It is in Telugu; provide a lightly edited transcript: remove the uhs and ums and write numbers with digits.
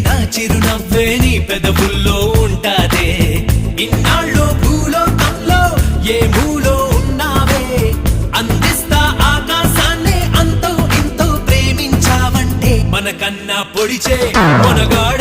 నా చిరునవ్వే నీ పెదవుల్లో ఉంటాదే. ఇన్నాళ్ళు భూలోకంలో ఏ మూలో ఉన్నావే, అందిస్తా ఆకాశాన్ని అంతో ఇంతో ప్రేమించావంటే. మనకన్నా పొడిచే మనగాడు